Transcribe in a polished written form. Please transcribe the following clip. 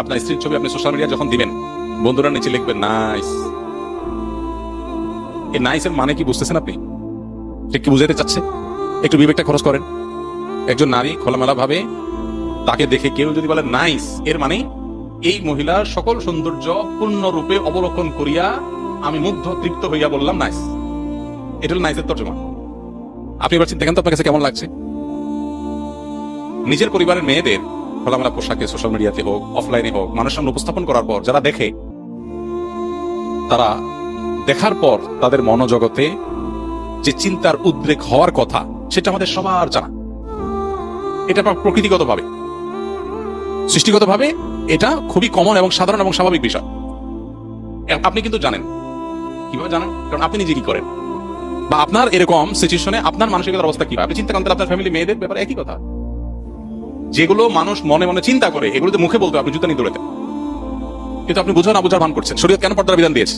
আপনার স্ত্রীর ছবি আপনি সোশ্যাল মিডিয়া যখন দিবেন, বন্ধুরা নিচে লিখবেন নাইস। এই নাইসের মানে কি বুঝতেছেন আপনি? ঠিক কি বুঝাইতে চাচ্ছে? একটু বিবেকটা খরচ করেন। একজন নারী খোলামেলা ভাবে তাকে দেখে কেউ যদি বলে নাইস, এর মানে এই মহিলার সকল সৌন্দর্য পূর্ণরূপে অবলোকন করিয়া আমি মুগ্ধ তৃপ্ত হইয়া বললাম নাইস। এটা হলো নাইসের তর্জমা। আপনি এবার দেখেন তো আপনার কাছে কেমন লাগছে? নিজের পরিবারের মেয়েদের খোলামেলা পোশাকে সোশ্যাল মিডিয়াতে হোক, অফলাইনে হোক, মানুষের সামনে উপস্থাপন করার পর যারা দেখে, তারা দেখার পর তাদের মনোজগতে যে চিন্তার উদ্রেক হওয়ার কথা, সেটা আমাদের সবার জানা। এটা প্রকৃতিগতভাবে, সৃষ্টিগতভাবে এটা খুবই কমন এবং সাধারণ এবং স্বাভাবিক বিষয়। আপনি কিন্তু জানেন। কিভাবে জানেন? কারণ আপনি নিজে কি করেন, বা আপনার এরকম সিচুয়েশনে আপনার মানসিকতার অবস্থা কি হয় আপনি চিন্তা করেন। আপনার ফ্যামিলি মেয়েদের ব্যাপারে একই কথা। যেগুলো মানুষ মনে মনে চিন্তা করে, এগুলো মুখে বলতে আপনি জুতা নিয়ে দৌড়াতেন, কিন্তু আপনি বুঝো না বুঝার ভান করছেন। শরীয়ত কেন পর্দার বিধান দিয়েছে?